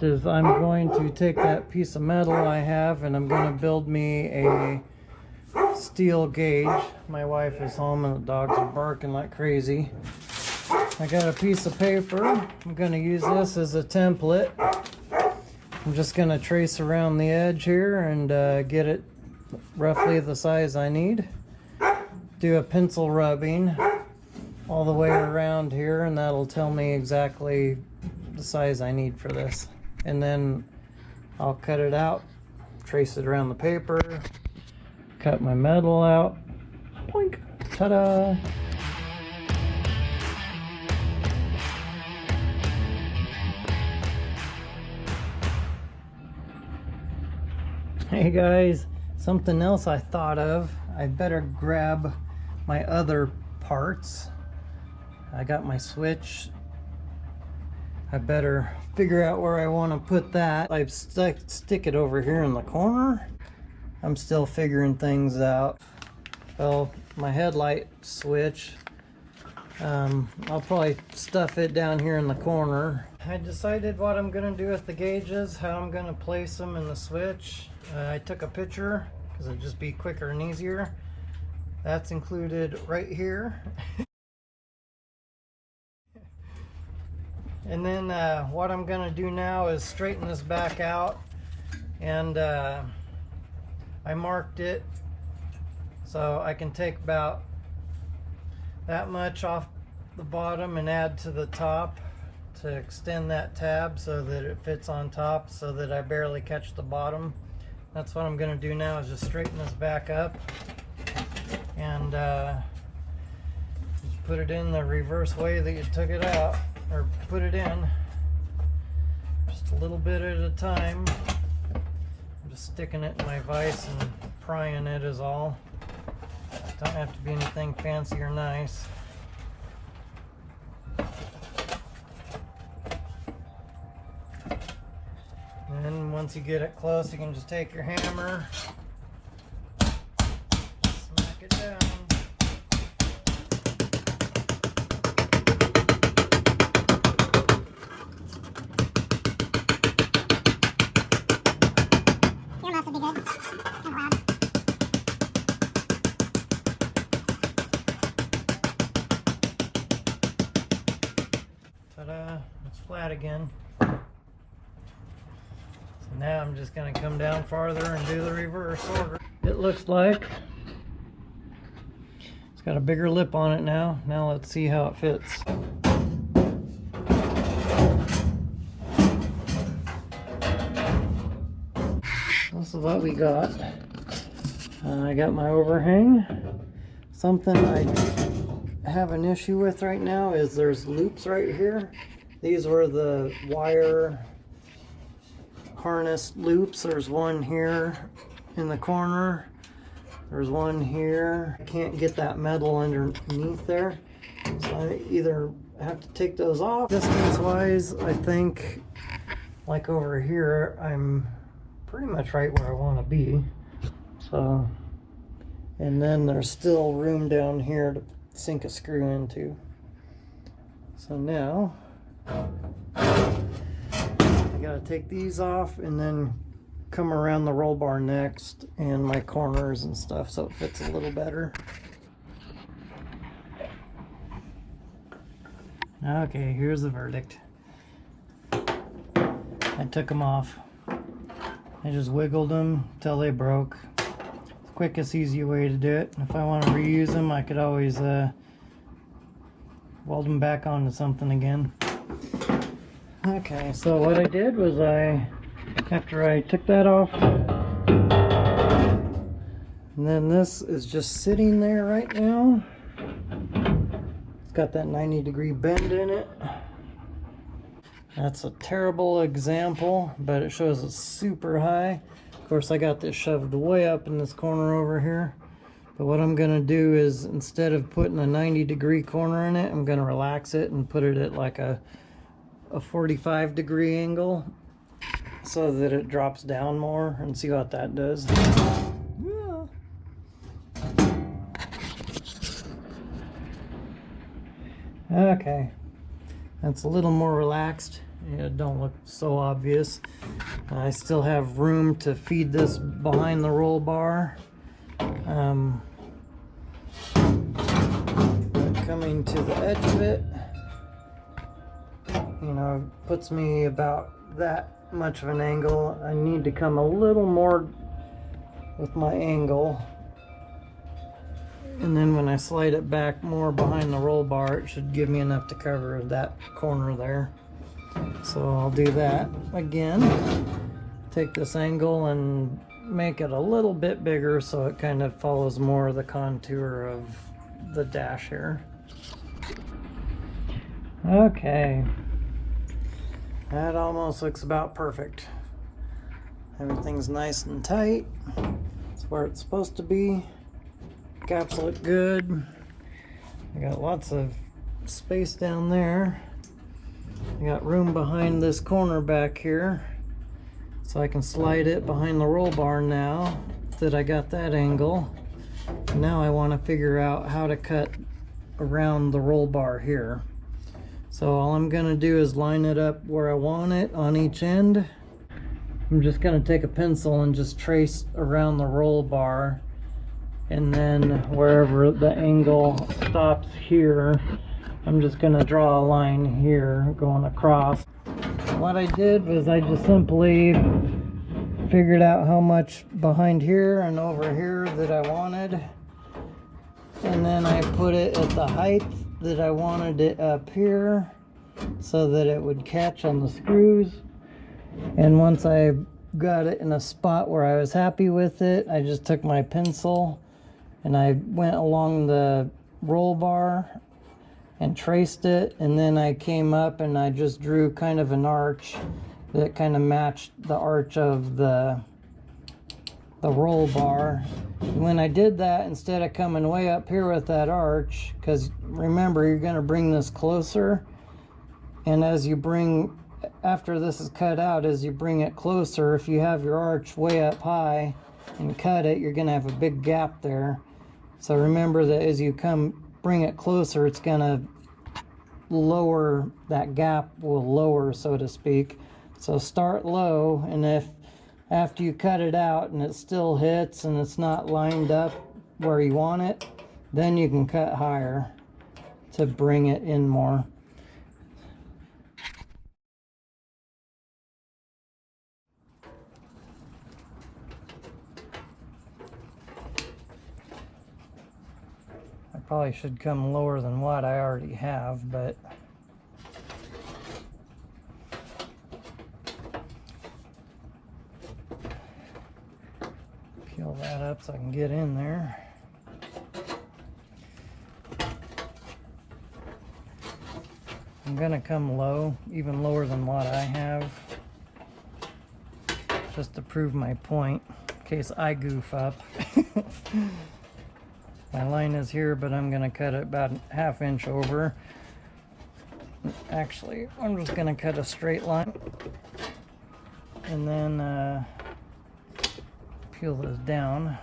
next is I'm going to take that piece of metal I have and I'm going to build me a steel gauge. My wife is home and the dogs are barking like crazy. I got a piece of paper. I'm going to use this as a template. I'm just going to trace around the edge here and get it roughly the size I need. Do a pencil rubbing all the way around here, and that'll tell me exactly the size I need for this. And then I'll cut it out, trace it around the paper, cut my metal out. Boink! Ta-da! Hey guys, something else I thought of. I better grab my other parts. I got my switch. I better figure out where I want to put that. I've stick it over here in the corner. I'm still figuring things out. Well, my headlight switch, I'll probably stuff it down here in the corner. I decided what I'm going to do with the gauges, how I'm going to place them in the switch. I took a picture because it'd just be quicker and easier. That's included right here. And then what I'm going to do now is straighten this back out. And I marked it so I can take about that much off the bottom and add to the top to extend that tab so that it fits on top so that I barely catch the bottom. That's what I'm going to do now, is just straighten this back up and just put it in the reverse way that you took it out, or put it in, just a little bit at a time. I'm just sticking it in my vise and prying it is all. Don't have to be anything fancy or nice. And then once you get it close, you can just take your hammer, smack it down. Your mouth will be good. Not loud. Ta-da! It's flat again. Now I'm just going to come down farther and do the reverse order. It looks like it's got a bigger lip on it now. Now let's see how it fits. This is what we got. I got my overhang. Something I have an issue with right now is there's loops right here. These were the wire harness loops. There's one here in the corner. There's one here. I can't get that metal underneath there. So I either have to take those off. Distance wise, I think like over here, I'm pretty much right where I want to be. So, and then there's still room down here to sink a screw into. So now I gotta take these off and then come around the roll bar next and my corners and stuff so it fits a little better. Okay, here's the verdict. I took them off. I just wiggled them till they broke. Quickest, easy way to do it. If I want to reuse them, I could always weld them back onto something again. Okay, so what I did was after I took that off, and then this is just sitting there right now. It's got that 90-degree bend in it. That's a terrible example, but it shows it's super high. Of course, I got this shoved way up in this corner over here. But what I'm gonna do is, instead of putting a 90-degree corner in it, I'm gonna relax it and put it at like a 45-degree angle so that it drops down more, and see what that does. Yeah. Okay, that's a little more relaxed. it don't look so obvious. I still have room to feed this behind the roll bar. Coming to the edge of it, you know, puts me about that much of an angle. I need to come a little more with my angle, and then when I slide it back more behind the roll bar, it should give me enough to cover that corner there. So I'll do that again. Take this angle and make it a little bit bigger so it kind of follows more of the contour of the dash here. Okay, that almost looks about perfect. Everything's nice and tight. It's where it's supposed to be. Gaps look good. I got lots of space down there. I got room behind this corner back here, so I can slide it behind the roll bar now that I got that angle. Now I want to figure out how to cut around the roll bar here. So all I'm going to do is line it up where I want it on each end. I'm just going to take a pencil and just trace around the roll bar, and then wherever the angle stops here, I'm just going to draw a line here going across. What I did was I just simply figured out how much behind here and over here that I wanted, and then I put it at the height that I wanted it up here so that it would catch on the screws. And once I got it in a spot where I was happy with it, I just took my pencil and I went along the roll bar and traced it, and then I came up and I just drew kind of an arch that kind of matched the arch of the roll bar. When I did that, instead of coming way up here with that arch, because remember, you're going to bring this closer, and as you bring, after this is cut out, as you bring it closer, if you have your arch way up high and cut it, you're going to have a big gap there. So remember that as you bring it closer, it's going to lower, that gap will lower, so to speak. So start low, and if after you cut it out and it still hits and it's not lined up where you want it, then you can cut higher to bring it in more. I probably should come lower than what I already have, but peel that up so I can get in there. I'm gonna come low, even lower than what I have, just to prove my point in case I goof up. My line is here, but I'm gonna cut it about a ½ inch over. Actually, I'm just gonna cut a straight line and then peel this down.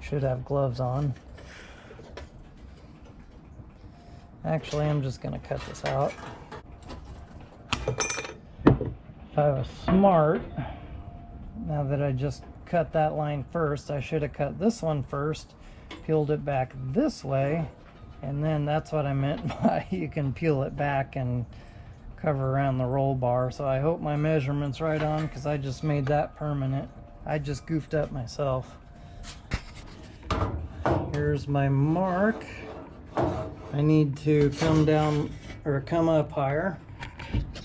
Should have gloves on. Actually, I'm just gonna cut this out. If I was smart, now that I just cut that line first, I should have cut this one first, peeled it back this way, and then that's what I meant by you can peel it back and cover around the roll bar. So I hope my measurement's right on, because I just made that permanent. I just goofed up myself. Here's my mark. I need to come down, or come up higher.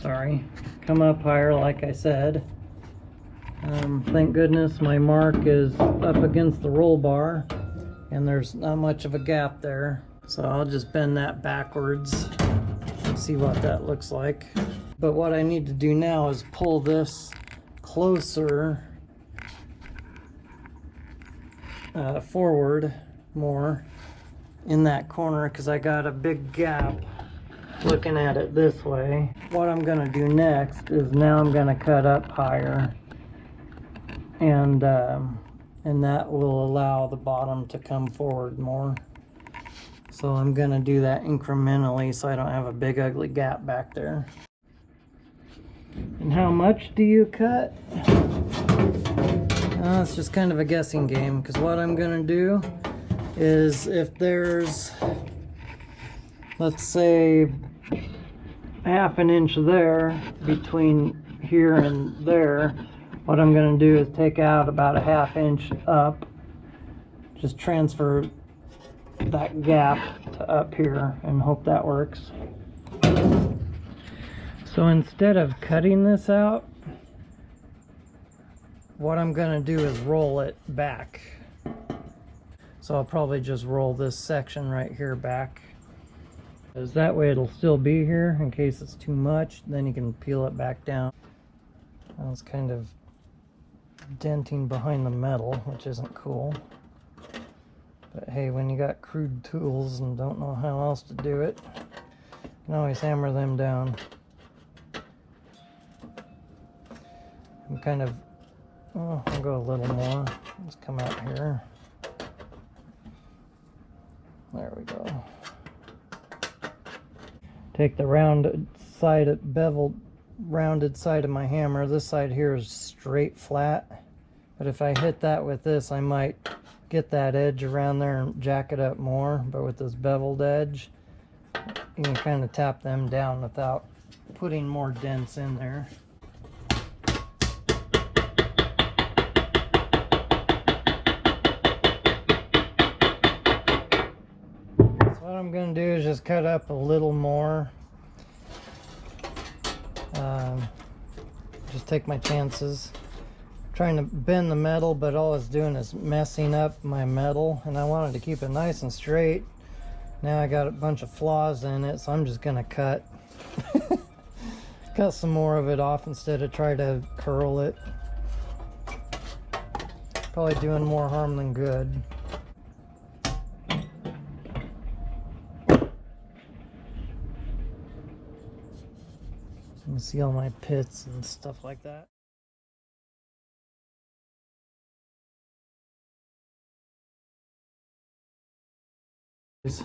Sorry, come up higher like I said. Thank goodness my mark is up against the roll bar and there's not much of a gap there. So I'll just bend that backwards and see what that looks like. But what I need to do now is pull this closer forward more in that corner, because I got a big gap looking at it this way. What I'm going to do next is now I'm going to cut up higher, and that will allow the bottom to come forward more. So I'm gonna do that incrementally so I don't have a big ugly gap back there. And how much do you cut? It's just kind of a guessing game, because what I'm gonna do is, if there's, let's say, half an inch there between here and there, what I'm gonna do is take out about a ½ inch up, just transfer that gap to up here and hope that works. So instead of cutting this out, what I'm gonna do is roll it back. So I'll probably just roll this section right here back, because that way it'll still be here in case it's too much. Then you can peel it back down. I was kind of denting behind the metal, which isn't cool. But hey, when you got crude tools and don't know how else to do it, you can always hammer them down. I'm kind of, oh, I'll go a little more. Let's come out here. There we go. Take the rounded side, beveled, rounded side of my hammer. This side here is straight flat. But if I hit that with this, I might get that edge around there and jack it up more. But with this beveled edge, you can kind of tap them down without putting more dents in there. What I'm going to do is just cut up a little more. Just take my chances. I'm trying to bend the metal, but all it's doing is messing up my metal, and I wanted to keep it nice and straight. Now I got a bunch of flaws in it, so I'm just going to cut. Cut some more of it off instead of try to curl it. Probably doing more harm than good. You can see all my pits and stuff like that.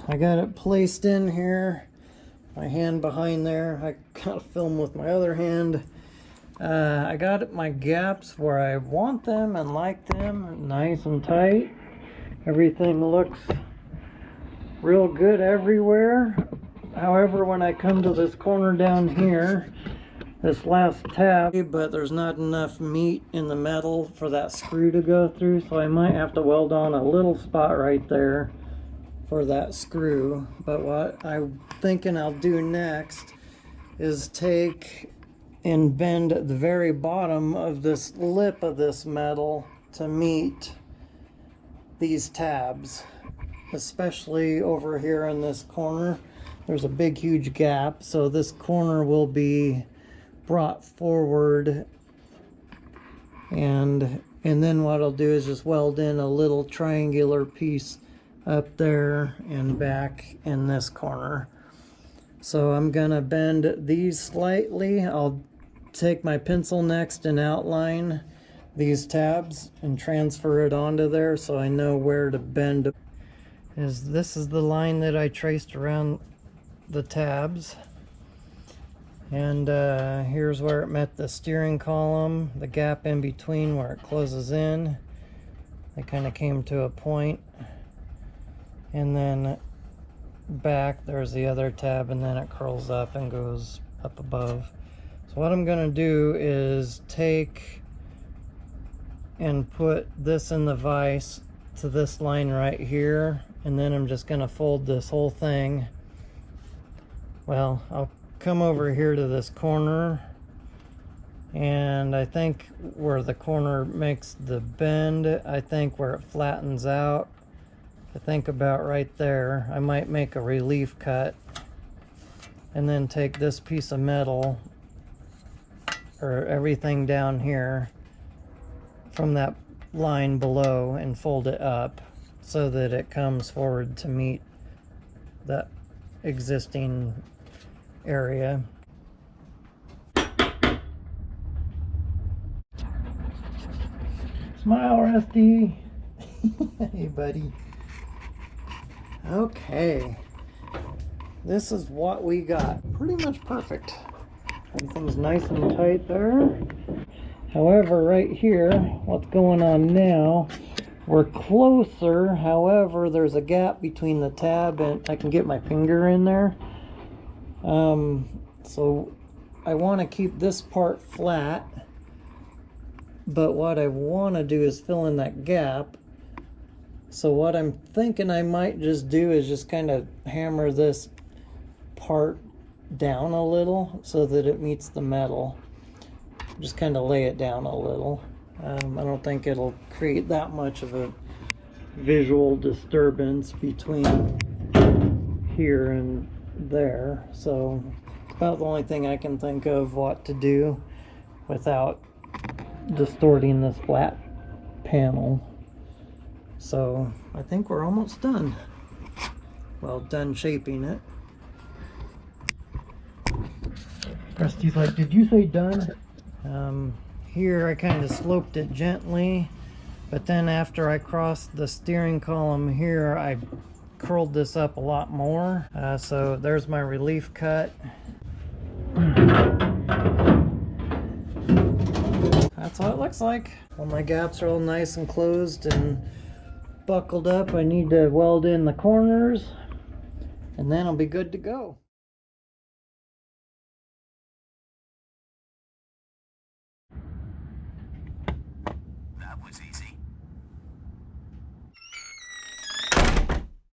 I got it placed in here, my hand behind there. I gotta film with my other hand. I got my gaps where I want them and like them, nice and tight. Everything looks real good everywhere. However, when I come to this corner down here, this last tab, but there's not enough meat in the metal for that screw to go through, so I might have to weld on a little spot right there for that screw. But what I'm thinking I'll do next is take and bend the very bottom of this lip of this metal to meet these tabs, especially over here in this corner. There's a big huge gap, so this corner will be brought forward, and then what I'll do is just weld in a little triangular piece up there and back in this corner. So I'm gonna bend these slightly. I'll take my pencil next and outline these tabs and transfer it onto there so I know where to bend. This is the line that I traced around the tabs. And here's where it met the steering column, the gap in between where it closes in. They kind of came to a point. And then back there's the other tab, and then it curls up and goes up above. So what I'm going to do is take and put this in the vise to this line right here, and then I'm just going to fold this whole thing. Well, I'll come over here to this corner, and I think where the corner makes the bend, I think where it flattens out, I think about right there, I might make a relief cut and then take this piece of metal, or everything down here from that line below, and fold it up so that it comes forward to meet that existing area. Smile, Rusty. Hey, buddy. Okay, this is what we got. Pretty much perfect. Everything's nice and tight there. However, right here, what's going on now, we're closer. However, there's a gap between the tab and I can get my finger in there. So I want to keep this part flat, but what I want to do is fill in that gap. So what I'm thinking I might just do is just kind of hammer this part down a little so that it meets the metal. Just kind of lay it down a little. I don't think it'll create that much of a visual disturbance between here and there. So it's about the only thing I can think of what to do without distorting this flat panel. So I think we're almost done. Well, done shaping it. Rusty's like, did you say done? Here I kind of sloped it gently, but then after I crossed the steering column here, I curled this up a lot more. So there's my relief cut. That's what it looks like. Well, my gaps are all nice and closed and buckled up. I need to weld in the corners, and then I'll be good to go.